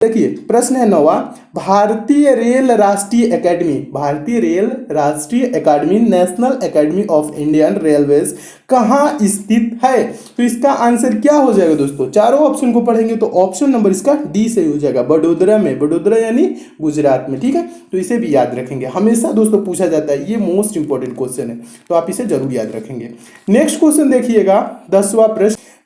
देखिए प्रश्न है 9वां, भारतीय रेल राष्ट्रीय academy national academy of Indian railways कहाँ स्थित है? तो इसका आंसर क्या हो जाएगा दोस्तों? चारों ऑप्शन को पढ़ेंगे तो ऑप्शन नंबर इसका डी सही हो जाएगा, बड़ोदरा में, बड़ोदरा यानी गुजरात में। ठीक है, तो इसे भी याद रखेंगे, हमेशा दोस्तों पूछा जाता है, ये मोस्ट इंपॉर्टेंट क्वेश्चन है, तो आप इसे जरूर याद रखेंगे। नेक्स्ट क्वेश्चन देखिएगा 10वां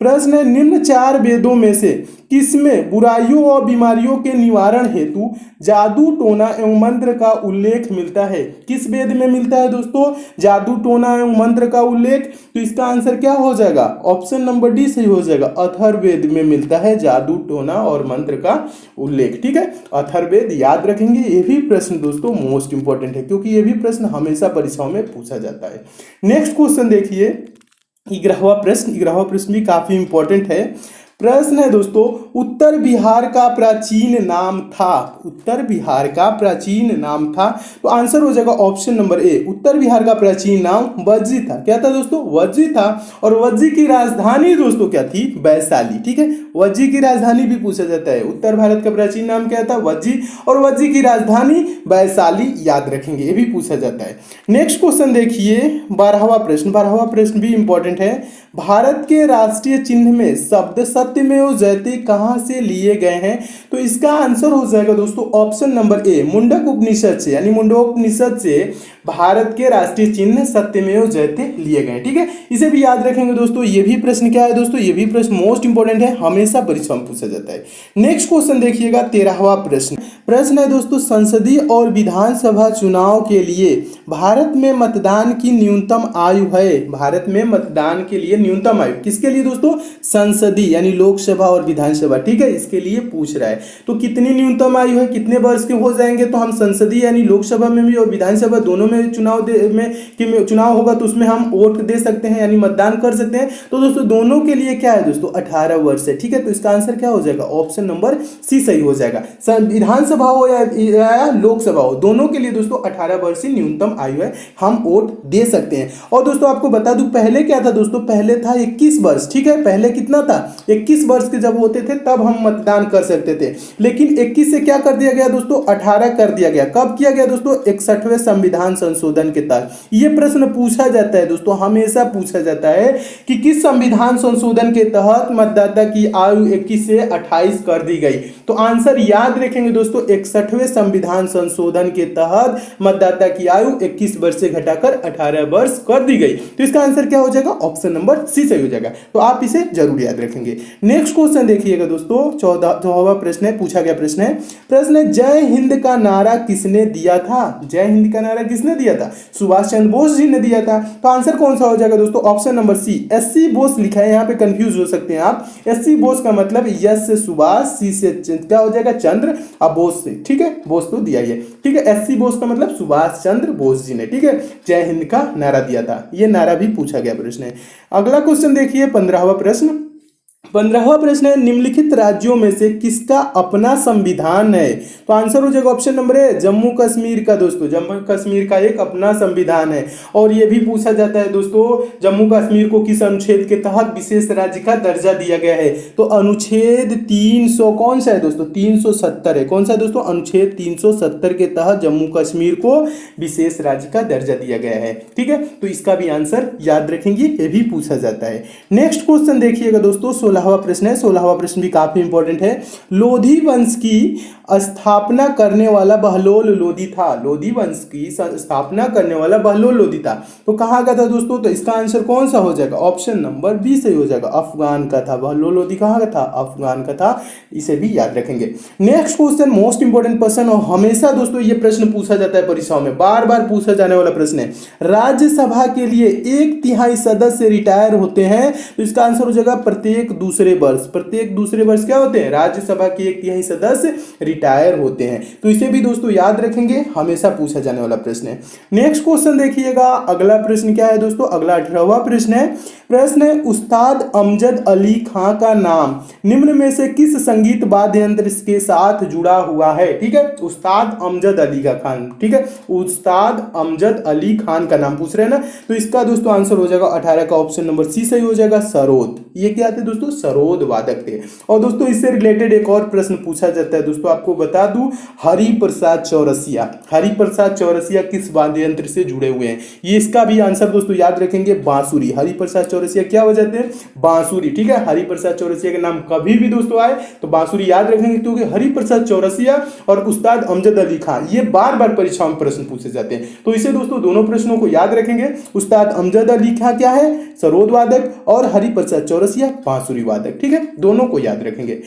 प्रश्न है, निम्न 4 वेदों में से किसमें बुराइयों और बीमारियों के निवारण हेतु जादू टोना एवं मंत्र का उल्लेख मिलता है? किस वेद में मिलता है दोस्तों जादू टोना एवं मंत्र का उल्लेख? तो इसका आंसर क्या हो जाएगा? ऑप्शन नंबर डी सही हो जाएगा, अथर्ववेद में मिलता है जादू टोना और मंत्र का उल्लेख। ठीक है, अथर्ववेद याद रखेंगे। ये भी प्रश्न दोस्तों मोस्ट इंपॉर्टेंट है, क्योंकि ये भी प्रश्न हमेशा परीक्षाओं में पूछा जाता है। नेक्स्ट क्वेश्चन देखिए 11वां प्रश्न भी काफी इंपॉर्टेंट है। प्रश्न है दोस्तों, उत्तर बिहार का प्राचीन नाम था, तो आंसर हो जाएगा ऑप्शन नंबर ए, उत्तर बिहार का प्राचीन नाम वज्जी था। क्या था दोस्तों? वज्जी था। और वज्जी की राजधानी दोस्तों क्या थी? वैशाली। ठीक है, वज्जी की राजधानी भी पूछा जाता है, उत्तर भारत का प्राचीन नाम क्या था? वज्जी, और वज्जी की राजधानी वैशाली, याद रखेंगे, ये भी पूछा जाता है। नेक्स्ट क्वेश्चन देखिए 12वां प्रश्न भी इंपॉर्टेंट है। भारत के राष्ट्रीय चिन्ह में शब्द सत्यमेव जयते कहां से लिए गए हैं? तो इसका आंसर हो जाएगा दोस्तों ऑप्शन नंबर ए, मुंडक उपनिषद से, यानी मुंडकोपनिषद से भारत के राष्ट्रीय चिन्ह सत्यमेव जयते लिए गए। ठीक है, इसे भी याद रखेंगे दोस्तों। ये भी प्रश्न क्या है दोस्तों? ये भी प्रश्न मोस्ट इंपॉर्टेंट है, हमेशा परीक्षा में पूछा जाता है। नेक्स्ट क्वेश्चन देखिएगा 13वां प्रश्न है दोस्तों, संसदीय और विधानसभा चुनाव के लिए भारत में मतदान की न्यूनतम आयु है? भारत में मतदान के लिए न्यूनतम आयु किसके लिए दोस्तों? संसदीय यानी लोकसभा और विधानसभा। ठीक है, इसके लिए पूछ रहा है। तो कितनी न्यूनतम आयु है, कितने वर्ष के हो जाएंगे? तो हम संसदीय यानी लोकसभा में भी और विधानसभा दोनों में चुनाव होगा तो उसमें हम वोट दे सकते हैं, यानी मतदान कर सकते हैं। तो दोस्तों दोनों के लिए क्या है दोस्तों? 18 वर्ष है। ठीक है, तो इसका आंसर क्या हो जाएगा? ऑप्शन नंबर सी सही हो जाएगा। विधानसभा हो या लोकसभा हो, दोनों के लिए दोस्तों 18 वर्ष ही न्यूनतम आयु है, हम वोट दे सकते हैं। और दोस्तों आपको बता दूं पहले क्या था दोस्तों? पहले था 21 वर्ष। ठीक है, पहले कितना था? 21 वर्ष के जब होते थे तब हम मतदान कर सकते थे, लेकिन 21 से क्या कर दिया गया दोस्तों? 18 कर दिया गया। कब किया गया दोस्तों? 61वें संविधान संशोधन के तहत। यह प्रश्न पूछा जाता है दोस्तों, हमेशा पूछा जाता है कि किस संविधान संशोधन के तहत मतदाता की आयु 21 से 28 कर दी गई? तो आंसर याद रखेंगे दोस्तों, 61वें संविधान संशोधन के तहत मतदाता की आयु 21 वर्ष से घटाकर 18 वर्ष कर दी गई। तो इसका आंसर क्या हो जाएगा? ऑप्शन नंबर सी सही हो जाएगा। तो आप इसे जरूर याद रखेंगे। नेक्स्ट क्वेश्चन देखिएगा दोस्तों 14वां प्रश्न है, पूछा गया प्रश्न है, जय हिंद का नारा किसने दिया था? जय हिंद का नारा किसने दिया था? सुभाष चंद्र बोस जी ने दिया था। तो आंसर कौन सा हो जाएगा दोस्तों? Option number C, SC Bose लिखा है, यहाँ पे कंफ्यूज हो सकते हैं आप। एससी बोस का मतलब यस से सुभाष, सी से क्या हो जाएगा? चंद्र, और बोस से। ठीक है, बोस तो दिया ही है। ठीक है, एससी बोस का मतलब सुभाष चंद्र बोस जी ने, ठीक है, जय हिंद का नारा दिया था। ये नारा भी पूछा गया प्रश्न है। अगला क्वेश्चन देखिए 15वां प्रश्न है, निम्नलिखित राज्यों में से किसका अपना संविधान है? तो आंसर हो जाएगा option number A, Jammu Kashmir का। दोस्तों जम्मू कश्मीर का एक अपना संविधान है। और यह भी पूछा जाता है दोस्तों, जम्मू कश्मीर को किस अनुच्छेद के तहत विशेष राज्य का दर्जा दिया गया है? तो अनुच्छेद 300 कौन सा है दोस्तों? 370 है। कौन सा दोस्तों? अनुच्छेद 370 के तहत जम्मू कश्मीर को विशेष राज्य का दर्जा दिया गया है। ठीक है, तो इसका भी आंसर याद रखेंगे, ये भी पूछा जाता है। नेक्स्ट क्वेश्चन देखिएगा दोस्तों 16वां प्रश्न भी काफी इंपॉर्टेंट है। लोधी वंश की स्थापना करने वाला बहलोल लोधी था। लोधी वंश की स्थापना करने वाला बहलोल लोधी था। तो कहाँ का था दोस्तों? तो इसका आंसर कौन सा हो जाएगा? ऑप्शन नंबर बी सही हो जाएगा, अफगान का था। बहलोल लोधी कहाँ का था? अफगान का था। इसे भी याद रखेंगे। नेक्स्ट क्वेश्चन मोस्ट इंपॉर्टेंट प्रश्न, और हमेशा दोस्तों ये प्रश्न पूछा जाता है परीक्षाओं में, बार बार पूछा जाने वाला प्रश्न है। राज्यसभा के लिए 1/3 सदस्य रिटायर होते हैं। तो इसका आंसर हो जाएगा प्रत्येक दूसरे वर्ष क्या होते हैं? राज्यसभा के 1/3 सदस्य रिटायर होते हैं। तो इसे भी दोस्तों याद रखेंगे, हमेशा पूछा जाने वाला प्रश्न है। नेक्स्ट क्वेश्चन देखिएगा, अगला प्रश्न क्या है दोस्तों? अगला 18वां प्रश्न है, उस्ताद अमजद अली खां का नाम निम्न में से किस संगीत वाद्य यंत्र के साथ जुड़ा हुआ है? ठीक है, उस्ताद अमजद अली का खान। ठीक है, उस्ताद अमजद अली खान का नाम पूछ रहे हैं ना, तो इसका दोस्तों आंसर हो जाएगा 18 का ऑप्शन नंबर सी सही हो जाएगा, सरोद। ये क्या थे दोस्तों? सरोद वादक थे। और दोस्तों इससे रिलेटेड एक और प्रश्न पूछा जाता है दोस्तों, आपको बता दूं, हरिप्रसाद चौरसिया, हरिप्रसाद चौरसिया किस वाद्य यंत्र से जुड़े हुए हैं? ये इसका भी आंसर दोस्तों याद रखेंगे, बांसुरी। हरिप्रसाद चौरसिया क्या बजाते हैं? बांसुरी। ठीक है, हरिप्रसाद चौरसिया के नाम कभी भी दोस्तों आए तो बांसुरी याद रखेंगे, क्योंकि हरिप्रसाद चौरसिया और उस्ताद अमजद अली खान ये बार बार परीक्षाओं में प्रश्न पूछे जाते हैं। तो इसे दोस्तों दोनों प्रश्नों को याद रखेंगे। उस्ताद अमजद अली खान क्या है? सरोद वादक, और हरिप्रसाद चौरसिया बांसुरी वादक। ठीक है, दोनों को याद रखेंगे।